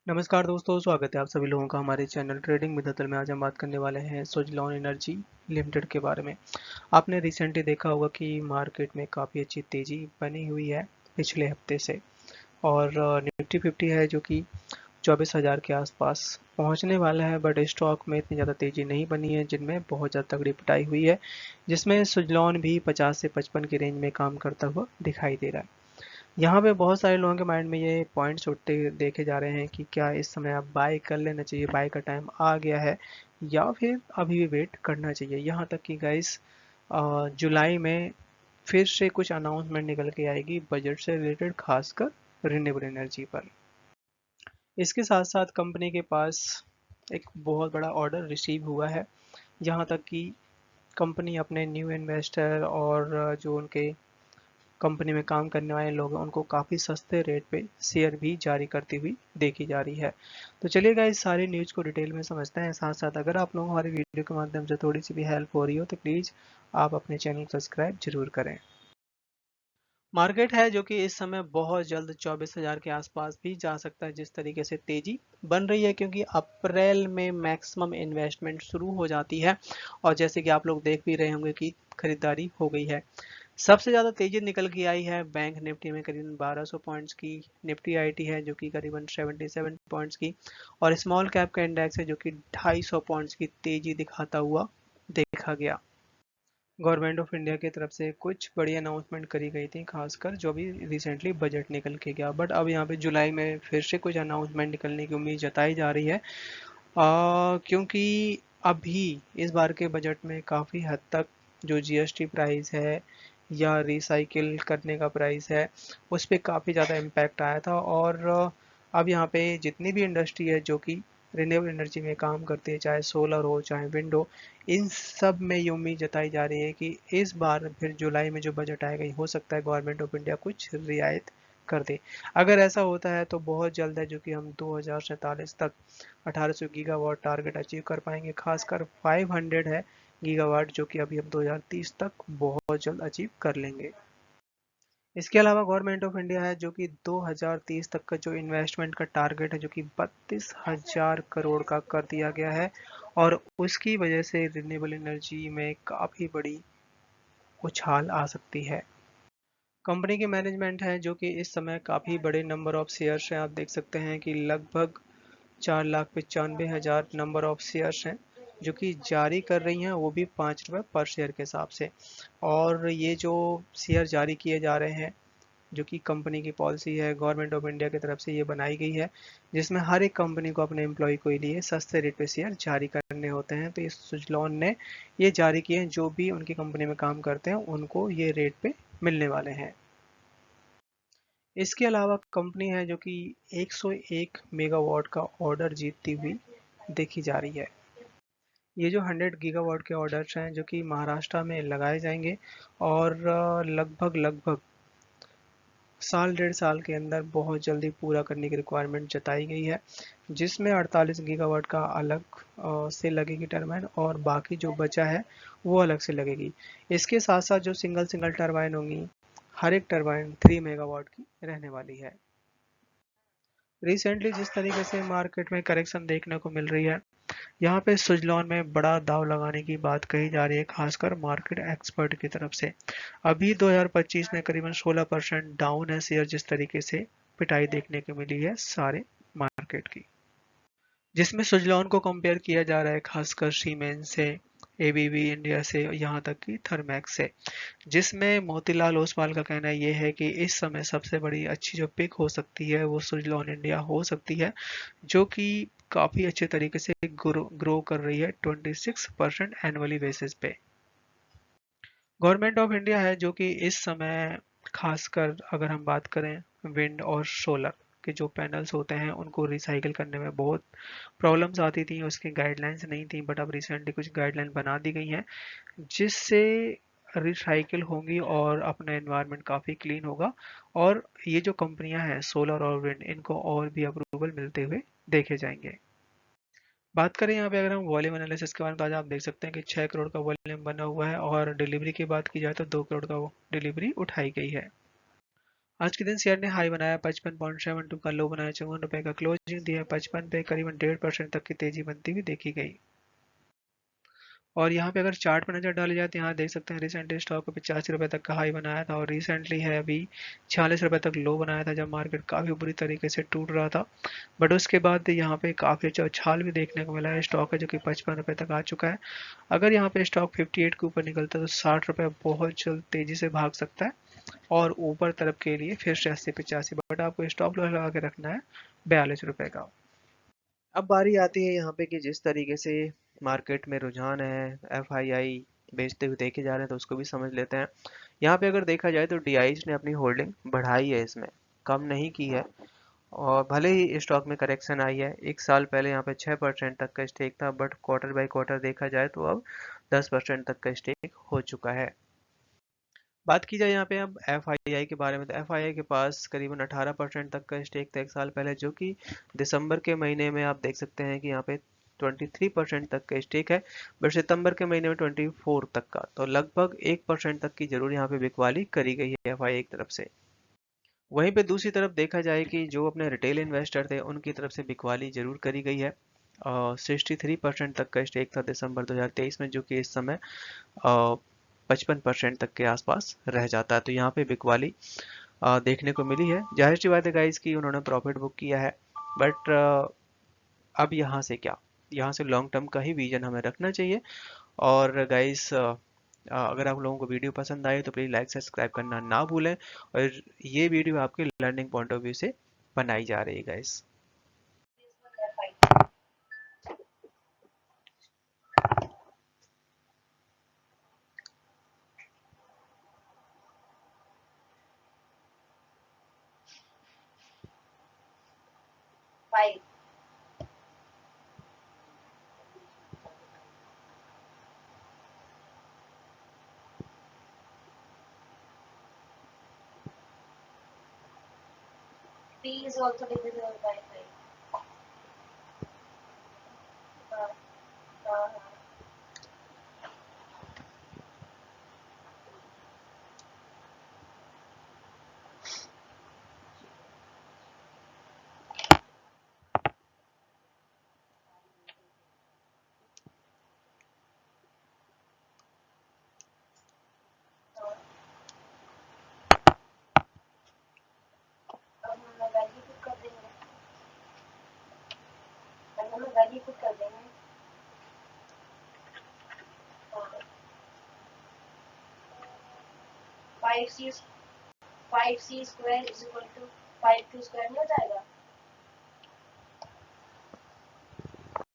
नमस्कार दोस्तों, स्वागत है आप सभी लोगों का हमारे चैनल ट्रेडिंग विद अतुल में। आज हम बात करने वाले हैं सुज़लॉन एनर्जी लिमिटेड के बारे में। आपने रिसेंटली देखा होगा कि मार्केट में काफ़ी अच्छी तेज़ी बनी हुई है पिछले हफ्ते से। और निफ्टी 50 है जो कि 24,000 के आसपास पहुंचने वाला है, बट स्टॉक में इतनी ज़्यादा तेज़ी नहीं बनी है जिनमें बहुत ज़्यादा तगड़ी पिटाई हुई है, जिसमें सुज़लॉन भी 50 से 55 की रेंज में काम करता हुआ दिखाई दे रहा है। यहाँ पे बहुत सारे लोगों के माइंड में ये पॉइंट्स उठते देखे जा रहे हैं कि क्या इस समय आप बाय कर लेना चाहिए, बाय का टाइम आ गया है, या फिर अभी भी वेट करना चाहिए। यहाँ तक कि गाइस, जुलाई में फिर से कुछ अनाउंसमेंट निकल के आएगी बजट से रिलेटेड, खासकर रिन्यूएबल एनर्जी पर। इसके साथ साथ कंपनी के पास एक बहुत बड़ा ऑर्डर रिसीव हुआ है। यहाँ तक कि कंपनी अपने न्यू इन्वेस्टर और जो उनके कंपनी में काम करने वाले लोग हैं उनको काफ़ी सस्ते रेट पे शेयर भी जारी करती हुई देखी जा रही है। तो चलिएगा इस सारी न्यूज़ को डिटेल में समझते हैं। साथ साथ अगर आप लोगों को हमारी वीडियो के माध्यम से थोड़ी सी भी हेल्प हो रही हो तो प्लीज़ आप अपने चैनल को सब्सक्राइब जरूर करें। मार्केट है जो कि इस समय बहुत जल्द 24,000 के आसपास भी जा सकता है, जिस तरीके से तेजी बन रही है, क्योंकि अप्रैल में मैक्सिमम इन्वेस्टमेंट शुरू हो जाती है। और जैसे कि आप लोग देख भी रहे होंगे कि खरीदारी हो गई है। सबसे ज़्यादा तेजी निकल के आई है बैंक निफ्टी में, करीबन 1200 पॉइंट्स की निफ्टी आईटी है जो कि करीबन 77 पॉइंट्स की, और स्मॉल कैप का इंडेक्स है जो कि 250 पॉइंट्स की तेजी दिखाता हुआ देखा गया। गवर्नमेंट ऑफ इंडिया की तरफ से कुछ बड़ी अनाउंसमेंट करी गई थी, खासकर जो भी रिसेंटली बजट निकल के गया, बट अब यहाँ पे जुलाई में फिर से कुछ अनाउंसमेंट निकलने की उम्मीद जताई जा रही है। क्योंकि अभी इस बार के बजट में काफ़ी हद तक जो जीएसटी प्राइस है या रिसाइकिल करने का प्राइस है, उस पर काफ़ी ज़्यादा इम्पैक्ट आया था। और अब यहाँ पे जितनी भी इंडस्ट्री है जो कि रिन्यूएबल एनर्जी में काम करती है, चाहे सोलर हो चाहे विंड हो, इन सब में ये उम्मीद जताई जा रही है कि इस बार फिर जुलाई में जो बजट आएगा, हो सकता है गवर्नमेंट ऑफ इंडिया कुछ रियायत कर दे। अगर ऐसा होता है तो बहुत जल्द है जो कि हम 2047 तक 1800 गीगावाट टारगेट अचीव कर पाएंगे। खासकर 500 है गीगावाट जो कि अभी हम 2030 तक बहुत जल्द अचीव कर लेंगे। इसके अलावा गवर्नमेंट ऑफ इंडिया है जो कि 2030 तक का जो इन्वेस्टमेंट का टारगेट है जो कि 32,000 करोड़ का कर दिया गया है, और उसकी वजह से रिन्यूएबल एनर्जी में काफ़ी बड़ी उछाल आ सकती है। कंपनी की मैनेजमेंट है जो कि इस समय काफ़ी बड़े नंबर ऑफ शेयर्स हैं। आप देख सकते हैं कि लगभग 4,95,000 नंबर ऑफ शेयर्स हैं जो कि जारी कर रही हैं, वो भी 5 रुपये पर शेयर के हिसाब से। और ये जो शेयर जारी किए जा रहे हैं, जो कि कंपनी की पॉलिसी है, गवर्नमेंट ऑफ इंडिया की तरफ से ये बनाई गई है, जिसमें हर एक कंपनी को अपने एम्प्लॉय को लिए सस्ते रेट पे शेयर जारी करने होते हैं। तो इस सुजलॉन ने ये जारी किए हैं, जो भी उनकी कंपनी में काम करते हैं उनको ये रेट पे मिलने वाले हैं। इसके अलावा कंपनी है जो कि 101 मेगावाट का ऑर्डर जीतती हुई देखी जा रही है। ये जो 100 गीगावाट के ऑर्डर्स हैं जो कि महाराष्ट्र में लगाए जाएंगे, और लगभग लगभग साल डेढ़ साल के अंदर बहुत जल्दी पूरा करने की रिक्वायरमेंट जताई गई है, जिसमें 48 गीगावाट का अलग से लगेगी टरबाइन, और बाकी जो बचा है वो अलग से लगेगी। इसके साथ साथ जो सिंगल सिंगल टरबाइन होंगी, हर एक टरबाइन 3 मेगावाट की रहने वाली है। रिसेंटली जिस तरीके से मार्केट में करेक्शन देखने को मिल रही है, यहाँ पे सुजलॉन में बड़ा दाव लगाने की बात कही जा रही है, खासकर मार्केट एक्सपर्ट की तरफ से। अभी 2025 में करीबन 16% डाउन है शेयर, जिस तरीके से पिटाई देखने को मिली है सारे मार्केट की, जिसमें सुजलॉन को कंपेयर किया जा रहा है खासकर सीमेंस से, एबीबी इंडिया से, यहाँ तक कि थर्मैक्स से। जिसमें मोतीलाल ओसवाल का कहना ये है कि इस समय सबसे बड़ी अच्छी जो पिक हो सकती है वो सुजलॉन इंडिया हो सकती है, जो कि काफ़ी अच्छे तरीके से ग्रो कर रही है 26% एनुअली बेसिस पे। गवर्नमेंट ऑफ इंडिया है जो कि इस समय, खासकर अगर हम बात करें विंड और सोलर के जो पैनल्स होते हैं उनको रिसाइकिल करने में बहुत प्रॉब्लम्स आती थी, उसकी गाइडलाइंस नहीं थी, बट अब रिसेंटली कुछ गाइडलाइन बना दी गई हैं जिससे रिसाइकिल होंगी और अपना एनवायरनमेंट काफ़ी क्लीन होगा। और ये जो कंपनियां हैं सोलर और विंड, इनको और भी अप्रूवल मिलते हुए देखे जाएंगे। बात करें यहाँ पे अगर हम वॉल्यूम एनालिसिस के बारे में, तो आज आप देख सकते हैं कि 6 करोड़ का वॉल्यूम बना हुआ है, और डिलीवरी की बात की जाए तो 2 करोड़ का डिलीवरी उठाई गई है। आज के दिन शेयर ने हाई बनाया 55.72 का, लो बनाया 54 रुपए का, क्लोजिंग दिया 55 पे, करीबन 1.5% तक की तेजी बनती हुई देखी गई। और यहाँ पे अगर चार्ट पर नजर डाली जाए तो यहाँ देख सकते हैं रिसेंटली स्टॉक को 85 रुपए तक का हाई बनाया था और रिसेंटली है अभी 46 रुपए तक लो बनाया था, जब मार्केट काफी बुरी तरीके से टूट रहा था। बट उसके बाद यहाँ पे काफी अच्छा उछाल भी देखने को मिला है, स्टॉक है जो कि 55 रुपए तक आ चुका है। अगर यहाँ पे स्टॉक 58 के ऊपर निकलता है तो 60 रुपए बहुत जल्द तेजी से भाग सकता है और ऊपर तरफ के लिए फिर से 80-85, बट आपको स्टॉप लॉस लगा के रखना है 42 रुपए का। अब बारी आती है यहाँ पे कि जिस तरीके से मार्केट में रुझान है, एफआईआई बेचते हुए देखे जा रहे हैं, तो उसको भी समझ लेते हैं। यहाँ पे अगर देखा जाए तो डीआईज ने अपनी होल्डिंग बढ़ाई है, इसमें कम नहीं की है। और भले ही स्टॉक में करेक्शन आई है, एक साल पहले यहाँ पे 6% तक का स्टेक था, बट क्वार्टर बाय क्वार्टर देखा जाए तो अब 10% तक का स्टेक हो चुका है। बात की जाए यहाँ पे अब एफआईआई के बारे में, तो एफआईआई के पास करीबन 18% तक का स्टेक था एक साल पहले, जो कि दिसंबर के महीने में आप देख सकते हैं कि यहाँ पे 23% तक का स्टेक है। बट सितंबर के महीने में 24 तक का, तो लगभग 1% तक की जरूर यहाँ पे बिकवाली करी गई है एफआईआई की तरफ से। वहीं पे दूसरी तरफ देखा जाए कि जो अपने रिटेल इन्वेस्टर थे उनकी तरफ से बिकवाली जरूर करी गई है। 63% तक का स्टेक था दिसंबर 2023 में, जो कि इस समय 55% तक के आसपास रह जाता है। तो यहाँ पे बिकवाली देखने को मिली है। जाहिर सी बात है गाइस कि उन्होंने प्रॉफिट बुक किया है, बट अब यहाँ से क्या, यहाँ से लॉन्ग टर्म का ही विजन हमें रखना चाहिए। और गाइस अगर आप लोगों को वीडियो पसंद आए तो प्लीज़ लाइक सब्सक्राइब करना ना भूलें, और ये वीडियो आपके लर्निंग पॉइंट ऑफ व्यू से बनाई जा रही है guys. Five. P is also divisible by 5. Uh, uh, अब हम वैल्यू पुट कर देंगे, अब हम वैल्यू पुट कर देंगे। 5c square is equal to 5 2 square नहीं हो जाएगा।